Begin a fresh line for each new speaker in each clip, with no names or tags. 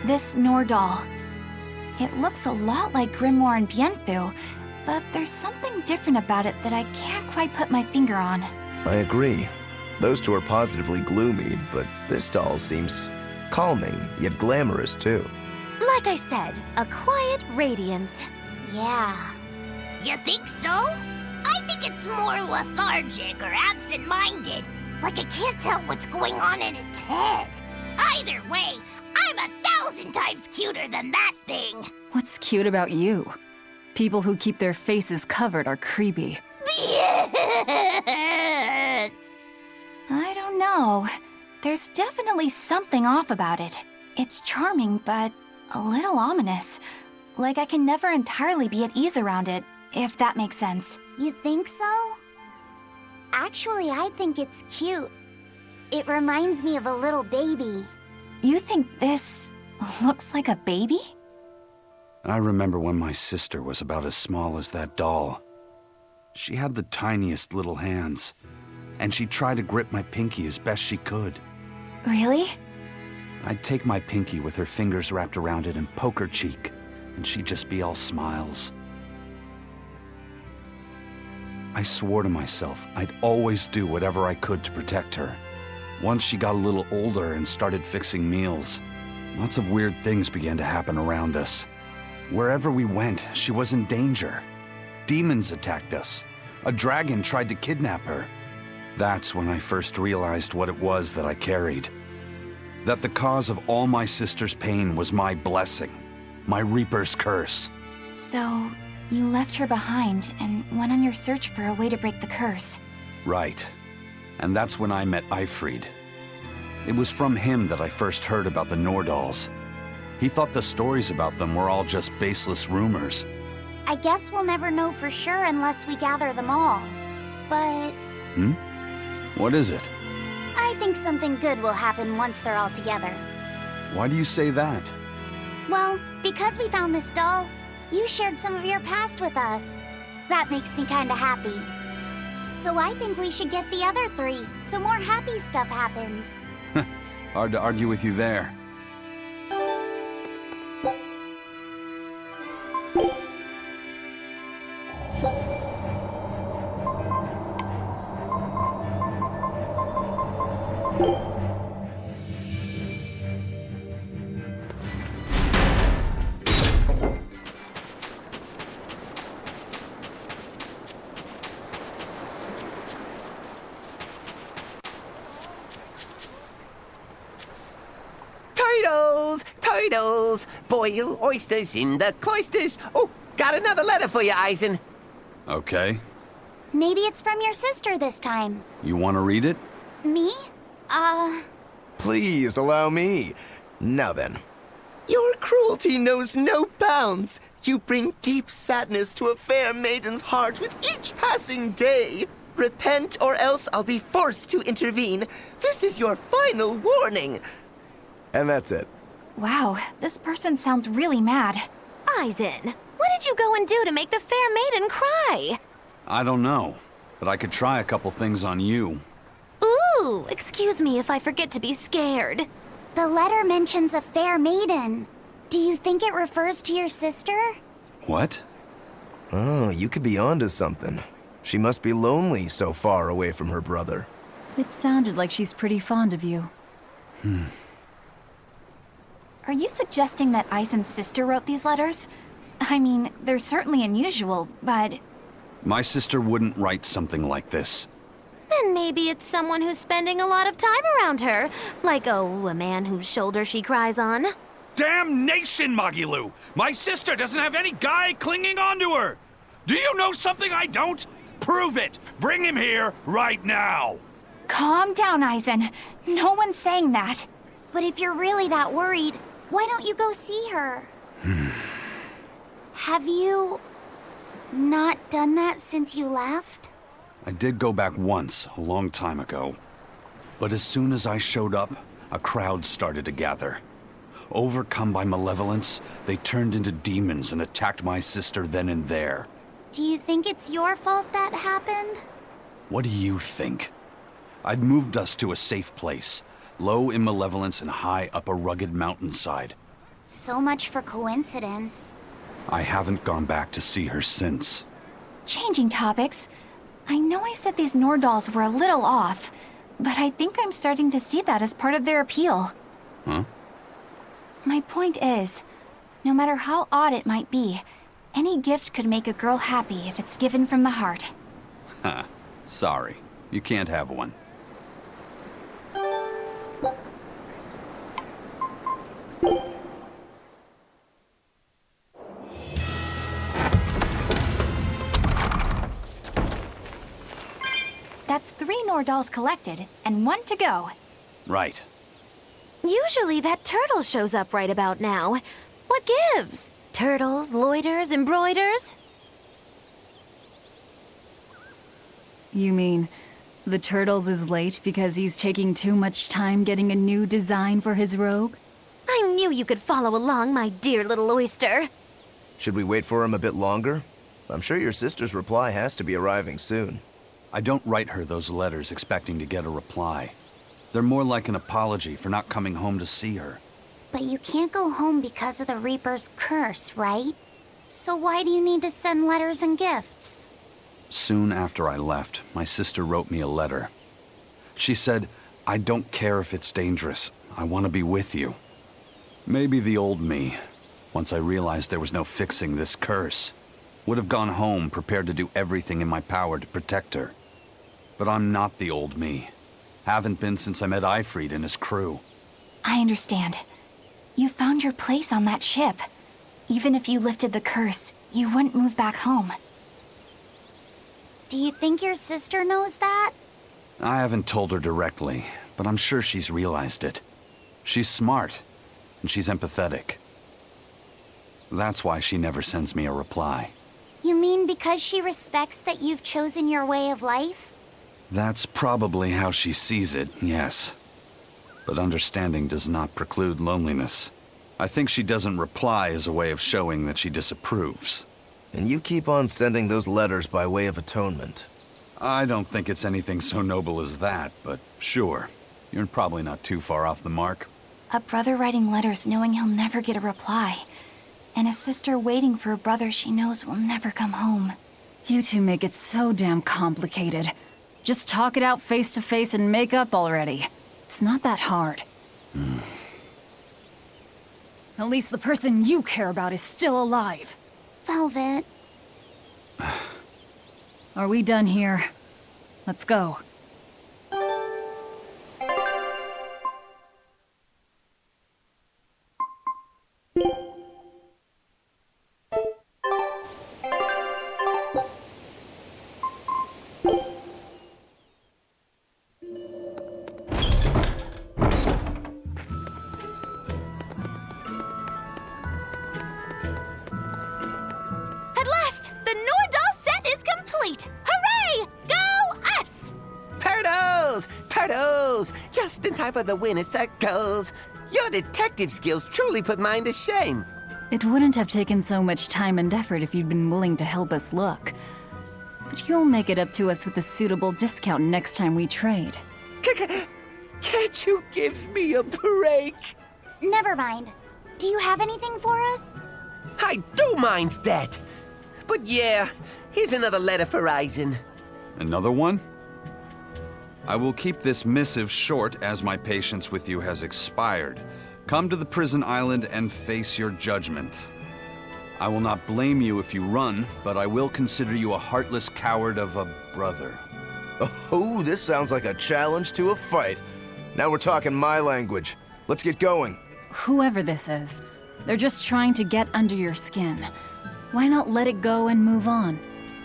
this Nordal. It looks a lot like Grimoire and Bienfu, but there's something different about it that I can't quite put my finger on.
I agree. Those two are positively gloomy, but this doll seems calming, yet glamorous too.
Like I said, a quiet radiance.
Yeah. You think so? I think it's more lethargic or absent-minded. Like I can't tell what's going on in its head. Either way, I'm 1,000 times cuter than that thing.
What's cute about you? People who keep their faces covered are creepy.
I don't know. There's definitely something off about it. It's charming, but a little ominous. Like I can never entirely be at ease around it, if that makes sense.
You think so? Actually, I think it's cute. It reminds me of a little baby.
You think this looks like a baby?
I remember when my sister was about as small as that doll. She had the tiniest little hands, and she tried to grip my pinky as best she could.
Really?
I'd take my pinky with her fingers wrapped around it and poke her cheek, and she'd just be all smiles. I swore to myself I'd always do whatever I could to protect her. Once she got a little older and started fixing meals, lots of weird things began to happen around us. Wherever we went, she was in danger. Demons attacked us. A dragon tried to kidnap her. That's when I first realized what it was that I carried. That the cause of all my sister's pain was my blessing, my Reaper's curse.
So, you left her behind and went on your search for a way to break the curse.
Right. And that's when I met Ifrid. It was from him that I first heard about the Nordals. He thought the stories about them were all just baseless rumors.
I guess we'll never know for sure unless we gather them all. But...
What is it?
I think something good will happen once they're all together.
Why do you say that?
Well, because we found this doll, you shared some of your past with us. That makes me kinda happy. So I think we should get the other three, so more happy stuff happens.
Hard to argue with you there.
Turtles! Boil oysters in the cloisters! Oh, got another letter for you, Eisen.
Okay.
Maybe it's from your sister this time.
You want to read it?
Me?
Please allow me. Now then. Your cruelty knows no bounds. You bring deep sadness to a fair maiden's heart with each passing day. Repent or else I'll be forced to intervene. This is your final warning. And that's it.
Wow, this person sounds really mad.
Eisen, what did you go and do to make the fair maiden cry?
I don't know, but I could try a couple things on you.
Ooh, excuse me if I forget to be scared.
The letter mentions a fair maiden. Do you think it refers to your sister?
What?
Oh, you could be onto something. She must be lonely so far away from her brother.
It sounded like she's pretty fond of you.
Are you suggesting that Eisen's sister wrote these letters? I mean, they're certainly unusual, but...
My sister wouldn't write something like this.
Then maybe it's someone who's spending a lot of time around her. Like, oh, a man whose shoulder she cries on.
Damnation, Magilu! My sister doesn't have any guy clinging onto her! Do you know something I don't? Prove it! Bring him here right now!
Calm down, Eisen. No one's saying that.
But if you're really that worried, why don't you go see her? Have you... not done that since you left?
I did go back once, a long time ago. But as soon as I showed up, a crowd started to gather. Overcome by malevolence, they turned into demons and attacked my sister then and there.
Do you think it's your fault that happened?
What do you think? I'd moved us to a safe place, low in malevolence and high up a rugged mountainside.
So much for coincidence.
I haven't gone back to see her since.
Changing topics. I know I said these Nordals were a little off, but I think I'm starting to see that as part of their appeal.
Huh?
My point is, no matter how odd it might be, any gift could make a girl happy if it's given from the heart.
Ha. Sorry. You can't have one.
That's 3 Nordals collected, and 1 to go.
Right.
Usually that turtle shows up right about now. What gives? Turtles, loiters, embroiders?
You mean, the Turtles is late because he's taking too much time getting a new design for his robe?
I knew you could follow along, my dear little oyster.
Should we wait for him a bit longer? I'm sure your sister's reply has to be arriving soon.
I don't write her those letters expecting to get a reply. They're more like an apology for not coming home to see her.
But you can't go home because of the Reaper's curse, right? So why do you need to send letters and gifts?
Soon after I left, my sister wrote me a letter. She said, "I don't care if it's dangerous. I want to be with you." Maybe the old me, once I realized there was no fixing this curse, would have gone home prepared to do everything in my power to protect her. But I'm not the old me. Haven't been since I met Ifrit and his crew.
I understand. You found your place on that ship. Even if you lifted the curse, you wouldn't move back home.
Do you think your sister knows that?
I haven't told her directly, but I'm sure she's realized it. She's smart, and she's empathetic. That's why she never sends me a reply.
You mean because she respects that you've chosen your way of life?
That's probably how she sees it, yes. But understanding does not preclude loneliness. I think she doesn't reply as a way of showing that she disapproves.
And you keep on sending those letters by way of atonement.
I don't think it's anything so noble as that, but sure. You're probably not too far off the mark.
A brother writing letters knowing he'll never get a reply. And a sister waiting for a brother she knows will never come home.
You two make it so damn complicated. Just talk it out face to face and make up already. It's not that hard. At least the person you care about is still alive.
Velvet.
Are we done here? Let's go.
At last, the Nordal set is complete! Hooray! Go us!
Turtles! Turtles! Just in time for the winner circles. Your detective skills truly put mine to shame.
It wouldn't have taken so much time and effort if you'd been willing to help us look. But you'll make it up to us with a suitable discount next time we trade.
Can't you give me a break?
Never mind. Do you have anything for us?
I do mind that. But yeah, here's another letter for Eisen.
Another one? I will keep this missive short as my patience with you has expired. Come to the prison island and face your judgment. I will not blame you if you run, but I will consider you a heartless coward of a brother.
Oh, this sounds like a challenge to a fight. Now we're talking my language. Let's get going.
Whoever this is, they're just trying to get under your skin. Why not let it go and move on?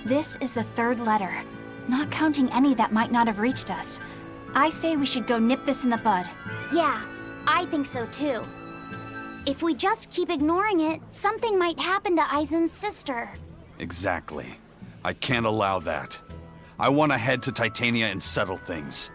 This is the 3rd letter, not counting any that might not have reached us. I say we should go nip this in the bud.
Yeah, I think so too. If we just keep ignoring it, something might happen to Eisen's sister.
Exactly. I can't allow that. I want to head to Titania and settle things.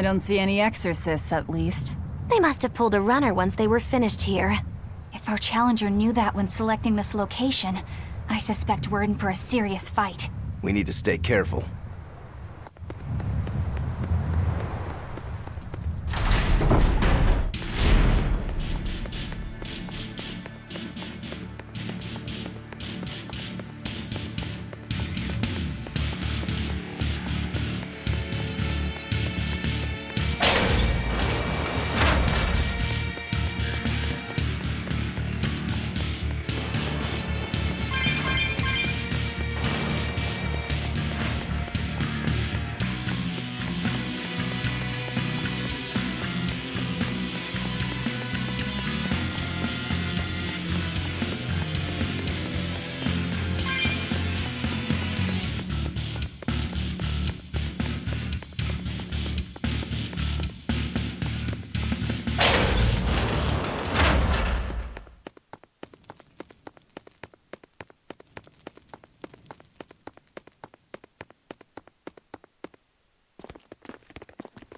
I don't see any exorcists, at least.
They must have pulled a runner once they were finished here.
If our challenger knew that when selecting this location, I suspect we're in for a serious fight.
We need to stay careful.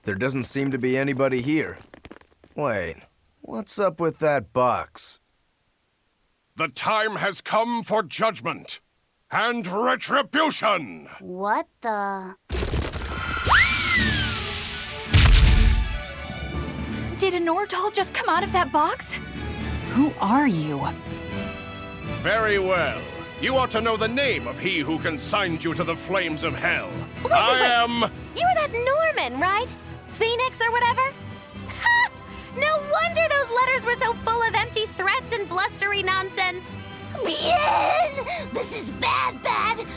There doesn't seem to be anybody here. Wait, what's up with that box?
The time has come for judgment and retribution!
What the...
Did a Nordal just come out of that box?
Who are you?
Very well. You ought to know the name of he who consigned you to the flames of hell.
Wait.
I am...
You were that Norman, right? Phoenix or whatever? Ha! No wonder those letters were so full of empty threats and blustery nonsense.
Bien! This is bad.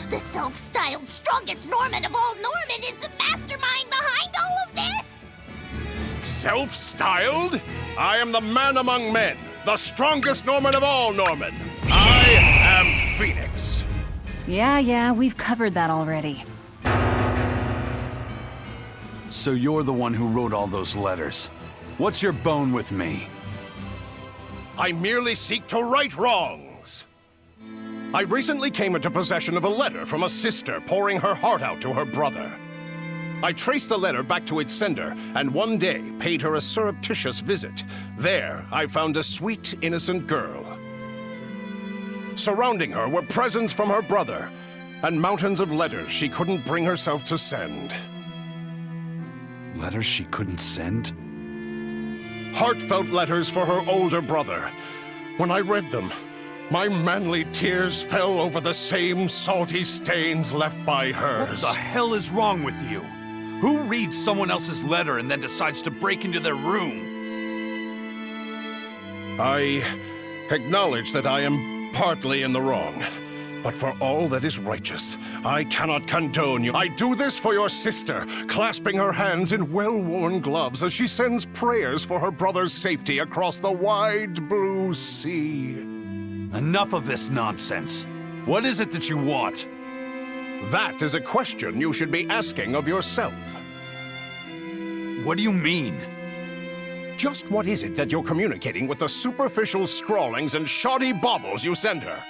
The self-styled strongest Norman of all Norman is the mastermind behind all of this!
Self-styled? I am the man among men, the strongest Norman of all Norman. I am Phoenix.
Yeah, we've covered that already.
So you're the one who wrote all those letters. What's your bone with me?
I merely seek to right wrongs. I recently came into possession of a letter from a sister pouring her heart out to her brother. I traced the letter back to its sender, and one day paid her a surreptitious visit. There, I found a sweet, innocent girl. Surrounding her were presents from her brother, and mountains of letters she couldn't bring herself to send.
Letters she couldn't send?
Heartfelt letters for her older brother. When I read them, my manly tears fell over the same salty stains left by hers.
What the hell is wrong with you? Who reads someone else's letter and then decides to break into their room?
I acknowledge that I am partly in the wrong. But for all that is righteous, I cannot condone you. I do this for your sister, clasping her hands in well-worn gloves as she sends prayers for her brother's safety across the wide blue sea.
Enough of this nonsense. What is it that you want?
That is a question you should be asking of yourself.
What do you mean?
Just what is it that you're communicating with the superficial scrawlings and shoddy baubles you send her?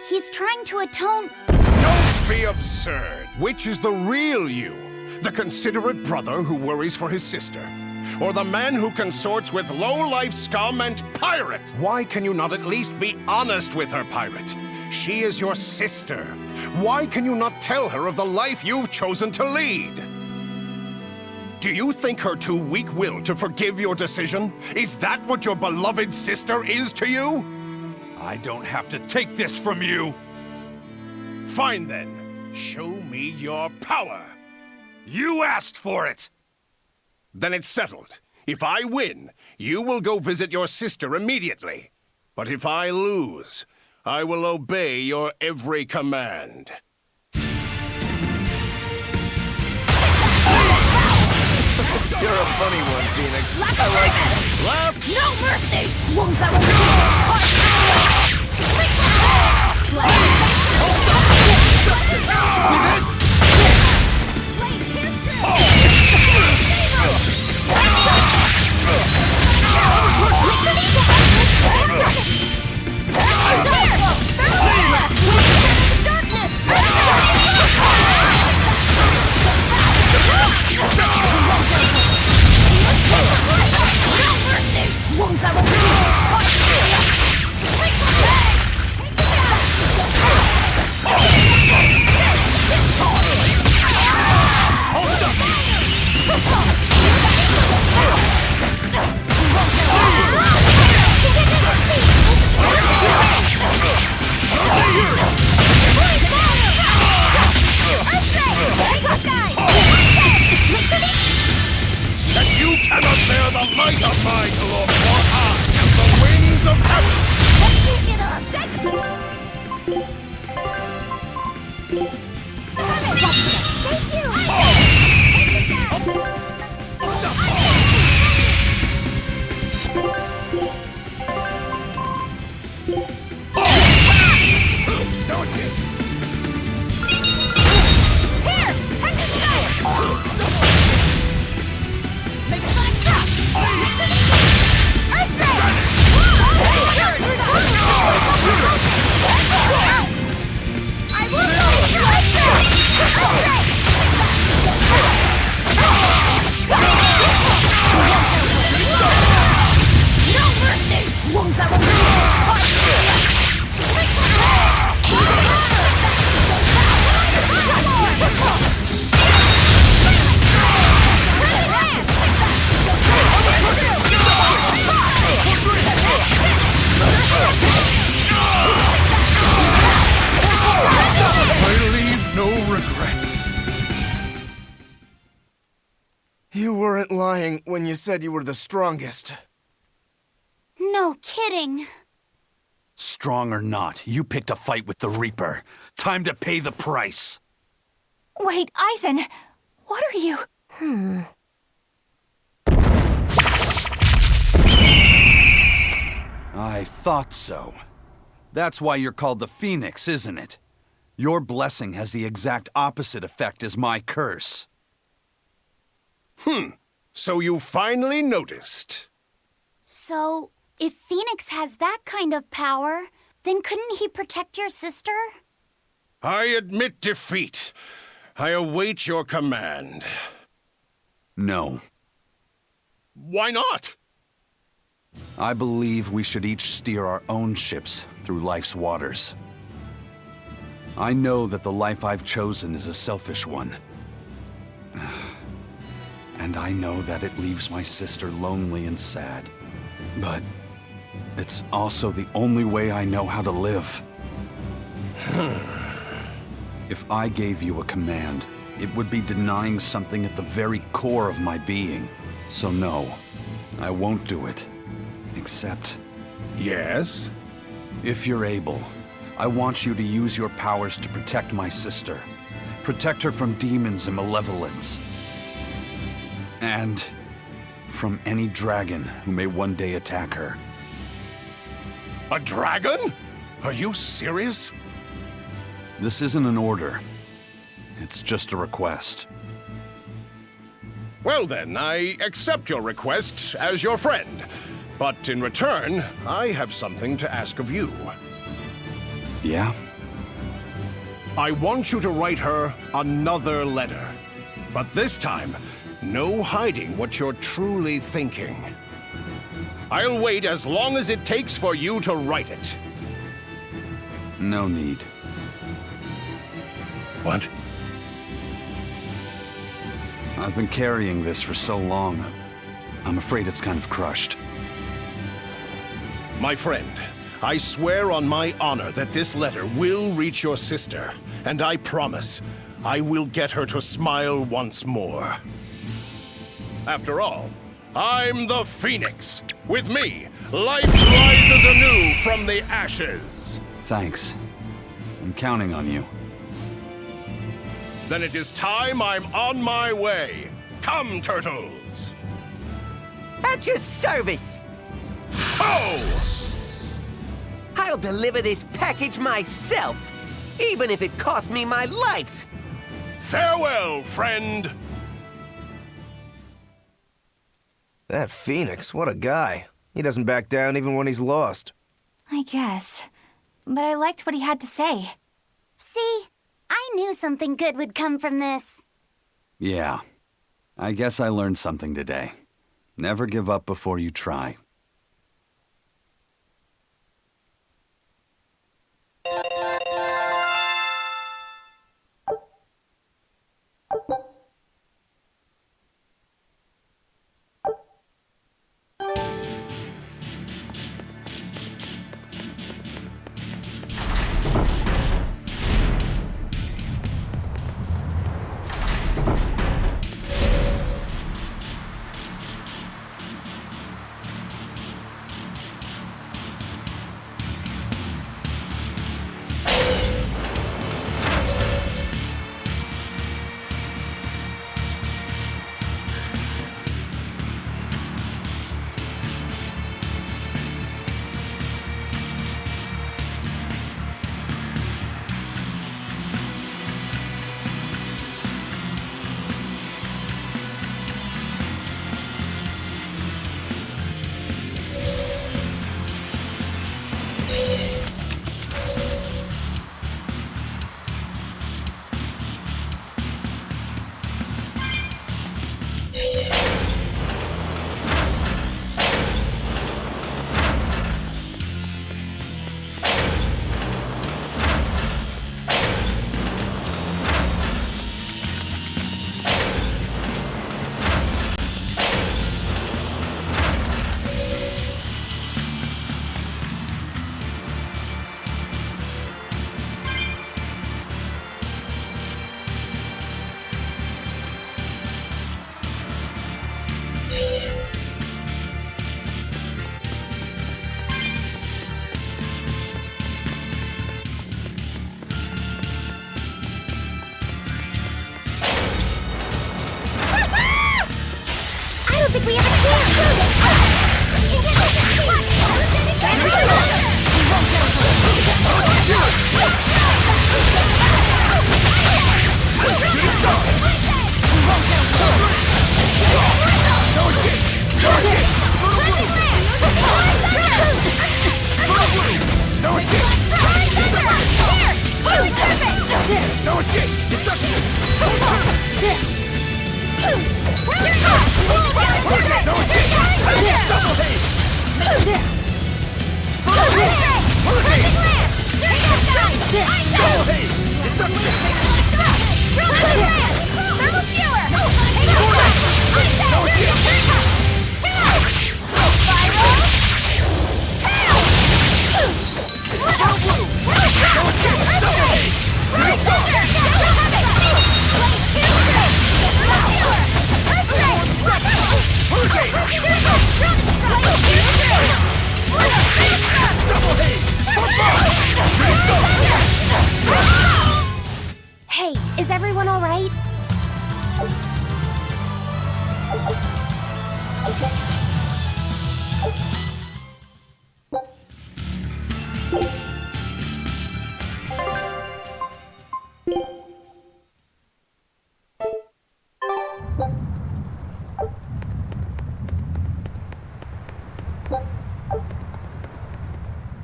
He's trying to atone...
Don't be absurd. Which is the real you? The considerate brother who worries for his sister? Or the man who consorts with low-life scum and pirates? Why can you not at least be honest with her, pirate? She is your sister. Why can you not tell her of the life you've chosen to lead? Do you think her too weak-willed to forgive your decision? Is that what your beloved sister is to you?
I don't have to take this from you.
Fine then. Show me your power.
You asked for it.
Then it's settled. If I win, you will go visit your sister immediately. But if I lose, I will obey your every command.
You're a funny one, Phoenix. I like it.
Left!
No mercy! Won't
my glory, for I am the winds of heaven!
Shake it off, shake it. Thank you.
You weren't lying when you said you were the strongest.
No kidding.
Strong or not, you picked a fight with the Reaper. Time to pay the price.
Wait, Eisen, what are you?
I thought so. That's why you're called the Phoenix, isn't it? Your blessing has the exact opposite effect as my curse.
So you finally noticed.
So, if Phoenix has that kind of power, then couldn't he protect your sister?
I admit defeat. I await your command.
No.
Why not?
I believe we should each steer our own ships through life's waters. I know that the life I've chosen is a selfish one. And I know that it leaves my sister lonely and sad. But it's also the only way I know how to live. If I gave you a command, it would be denying something at the very core of my being. So no, I won't do it. Except,
Yes?
if you're able, I want you to use your powers to protect my sister. Protect her from demons and malevolence. And from any dragon who may one day attack her.
A dragon? Are you serious?
This isn't an order. It's just a request.
Well then, I accept your request as your friend. But in return, I have something to ask of you.
Yeah?
I want you to write her another letter. But this time, no hiding what you're truly thinking. I'll wait as long as it takes for you to write it.
No need.
What?
I've been carrying this for so long, I'm afraid it's kind of crushed.
My friend, I swear on my honor that this letter will reach your sister, and I promise I will get her to smile once more. After all, I'm the Phoenix. With me, life rises anew from the ashes.
Thanks. I'm counting on you.
Then it is time I'm on my way. Come, turtles.
At your service!
Ho!
I'll deliver this package myself, even if it costs me my life.
Farewell, friend.
That Phoenix, what a guy. He doesn't back down even when he's lost.
I guess. But I liked what he had to say.
See, I knew something good would come from this.
Yeah. I guess I learned something today. Never give up before you try.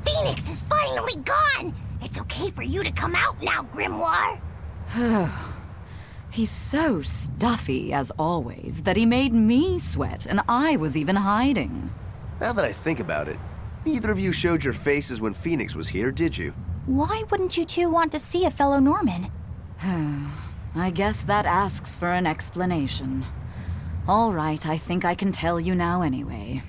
Phoenix is finally gone! It's okay for you to come out now, Grimoire.
He's so stuffy, as always, that he made me sweat, and I was even hiding.
Now that I think about it, neither of you showed your faces when Phoenix was here, did you?
Why wouldn't you two want to see a fellow Norman?
I guess that asks for an explanation. All right, I think I can tell you now anyway.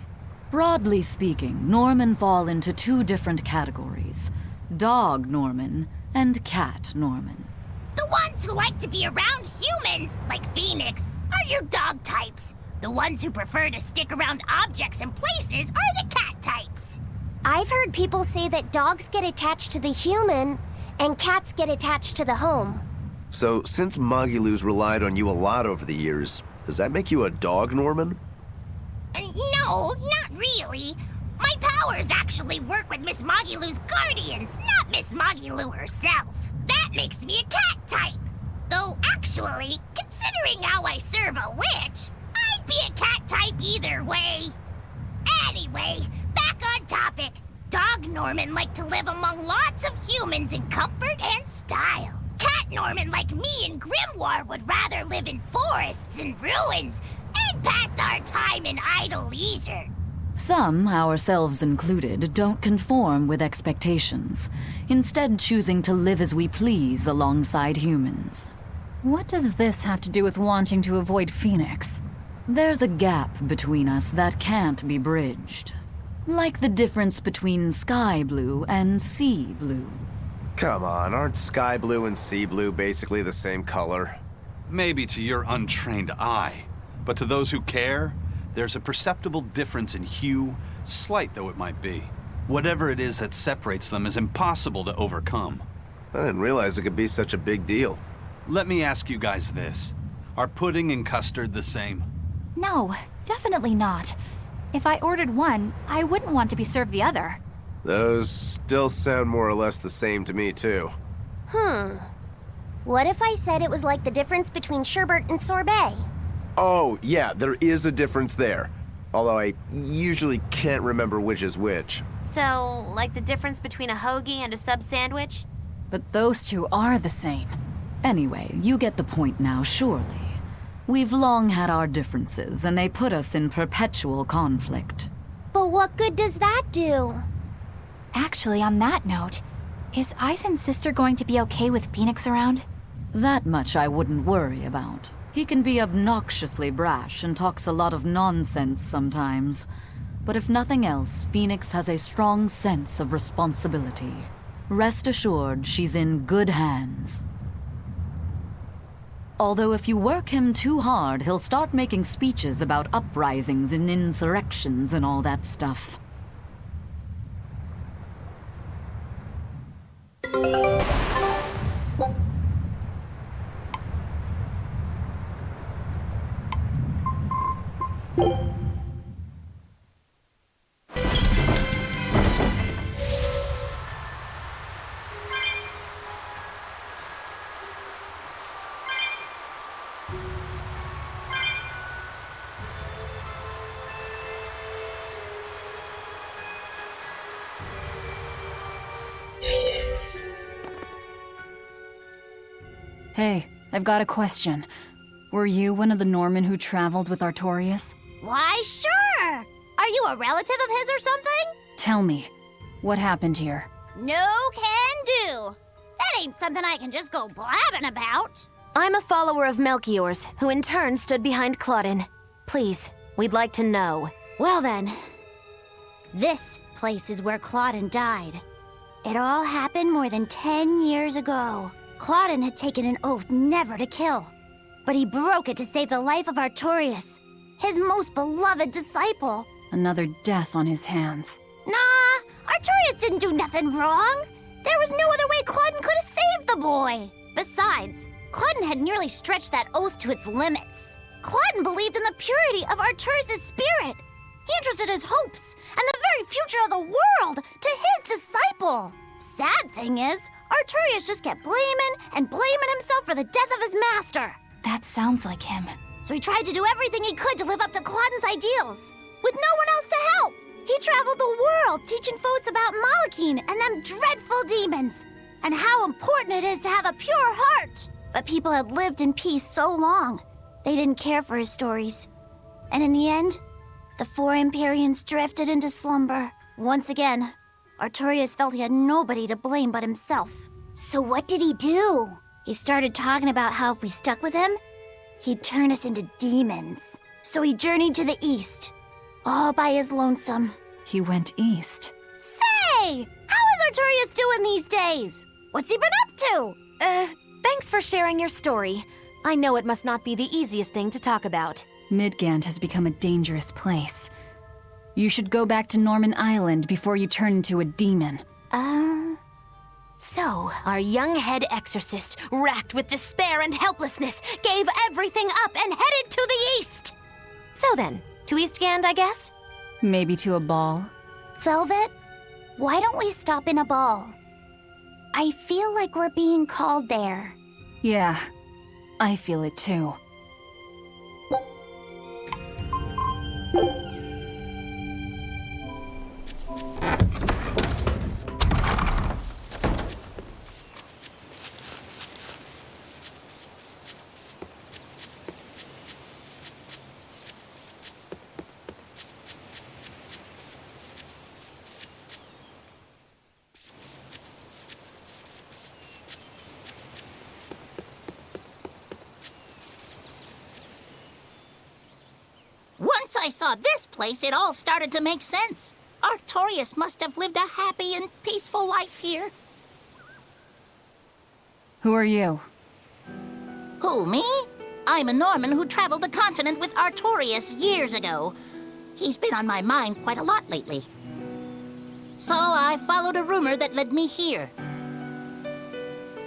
Broadly speaking, Norman fall into two different categories. Dog Norman and Cat Norman.
The ones who like to be around humans, like Phoenix, are your dog types. The ones who prefer to stick around objects and places are the cat types.
I've heard people say that dogs get attached to the human and cats get attached to the home.
So, since Magilou's relied on you a lot over the years, does that make you a dog Norman?
No, not really. My powers actually work with Miss Magilou's guardians, not Miss Magilou herself. That makes me a cat type. Though actually, considering how I serve a witch, I'd be a cat type either way. Anyway, back on topic. Dog Norman like to live among lots of humans in comfort and style. Cat Norman like me and Grimoire would rather live in forests and ruins and pass our time in idle leisure.
Some, ourselves included, don't conform with expectations, instead choosing to live as we please alongside humans.
What does this have to do with wanting to avoid Phoenix?
There's a gap between us that can't be bridged. Like the difference between sky blue and sea blue.
Come on, aren't sky blue and sea blue basically the same color?
Maybe to your untrained eye, but to those who care, there's a perceptible difference in hue, slight though it might be. Whatever it is that separates them is impossible to overcome.
I didn't realize it could be such a big deal.
Let me ask you guys this. Are pudding and custard the same?
No, definitely not. If I ordered one, I wouldn't want to be served the other.
Those still sound more or less the same to me, too.
What if I said it was like the difference between sherbet and sorbet?
Oh, yeah, there is a difference there. Although I usually can't remember which is which.
So, like the difference between a hoagie and a sub sandwich?
But those two are the same. Anyway, you get the point now, surely. We've long had our differences, and they put us in perpetual conflict.
But what good does that do?
Actually, on that note, is Aizen's sister going to be okay with Phoenix around?
That much I wouldn't worry about. He can be obnoxiously brash and talks a lot of nonsense sometimes. But if nothing else, Phoenix has a strong sense of responsibility. Rest assured, she's in good hands. Although if you work him too hard, he'll start making speeches about uprisings and insurrections and all that stuff. Hey, I've got a question. Were you one of the Norman who traveled with Artorias?
Why, sure! Are you a relative of his or something?
Tell me, what happened here?
No can do. That ain't something I can just go blabbing about.
I'm a follower of Melchior's, who in turn stood behind Claudin. Please, we'd like to know.
Well then, this place is where Claudin died. It all happened more than 10 years ago. Claudin had taken an oath never to kill, but he broke it to save the life of Artorias, his most beloved disciple.
Another death on his hands.
Nah, Artorias didn't do nothing wrong. There was no other way Claudin could have saved the boy. Besides, Claudin had nearly stretched that oath to its limits. Claudin believed in the purity of Artorias' spirit. He entrusted his hopes and the very future of the world to his disciple. Sad thing is, Artorias just kept blaming himself for the death of his master.
That sounds like him.
So he tried to do everything he could to live up to Claudin's ideals. With no one else to help, he tried all teaching folks about Malachine and them dreadful demons, and how important it is to have a pure heart. But people had lived in peace so long, they didn't care for his stories. And in the end, the 4 Empyreans drifted into slumber. Once again, Artorias felt he had nobody to blame but himself. So what did he do? He started talking about how if we stuck with him, he'd turn us into demons. So he journeyed to the east, all by his lonesome.
He went east.
Say! How is Artorias doing these days? What's he been up to?
Thanks for sharing your story. I know it must not be the easiest thing to talk about.
Midgand has become a dangerous place. You should go back to Norman Island before you turn into a demon.
So, our young head exorcist, racked with despair and helplessness, gave everything up and headed to the east. So then, to Eastgand, I guess?
Maybe to a ball?
Velvet, why don't we stop in a ball? I feel like we're being called there.
Yeah, I feel it too.
Once I saw this place, it all started to make sense. Artorias must have lived a happy and peaceful life here.
Who are you?
Who, me? I'm a Norman who traveled the continent with Artorias years ago. He's been on my mind quite a lot lately. So I followed a rumor that led me here.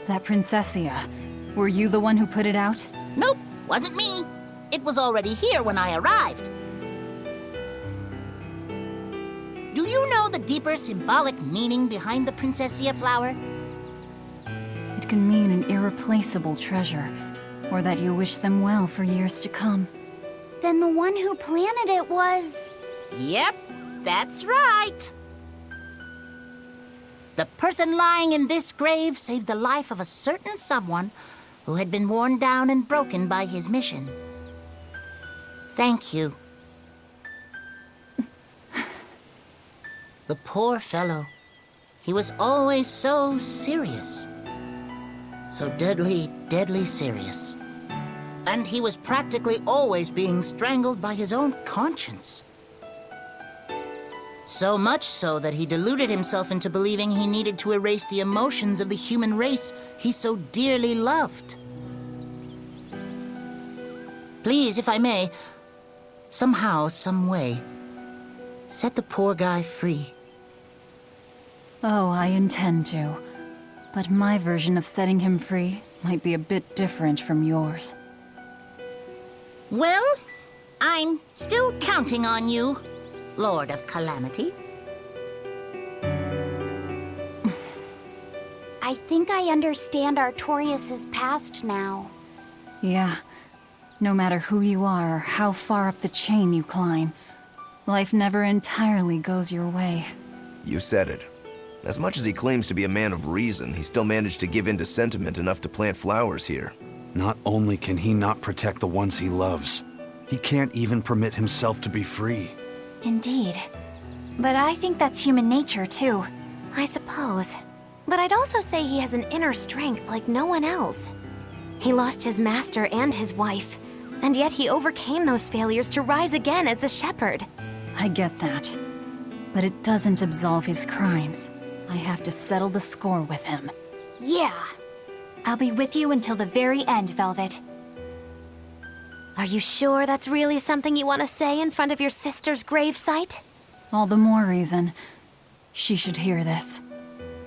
That Princessia. Were you the one who put it out?
Nope, wasn't me. It was already here when I arrived. Do you know the deeper symbolic meaning behind the Princessia flower?
It can mean an irreplaceable treasure, or that you wish them well for years to come.
Then the one who planted it was... Yep, that's right. The person lying in this grave saved the life of a certain someone who had been worn down and broken by his mission. Thank you. The poor fellow. He was always so serious. So deadly, deadly serious. And he was practically always being strangled by his own conscience. So much so that he deluded himself into believing he needed to erase the emotions of the human race he so dearly loved. Please, if I may, somehow, some way, set the poor guy free.
Oh, I intend to. But my version of setting him free might be a bit different from yours.
Well, I'm still counting on you, Lord of Calamity. I think I understand Artorias' past now.
Yeah. No matter who you are or how far up the chain you climb, life never entirely goes your way.
You said it. As much as he claims to be a man of reason, he still managed to give in to sentiment enough to plant flowers here.
Not only can he not protect the ones he loves, he can't even permit himself to be free.
Indeed. But I think that's human nature, too.
I suppose. But I'd also say he has an inner strength like no one else. He lost his master and his wife, and yet he overcame those failures to rise again as the shepherd.
I get that. But it doesn't absolve his crimes. I have to settle the score with him.
Yeah. I'll be with you until the very end, Velvet.
Are you sure that's really something you want to say in front of your sister's gravesite?
All the more reason. She should hear this.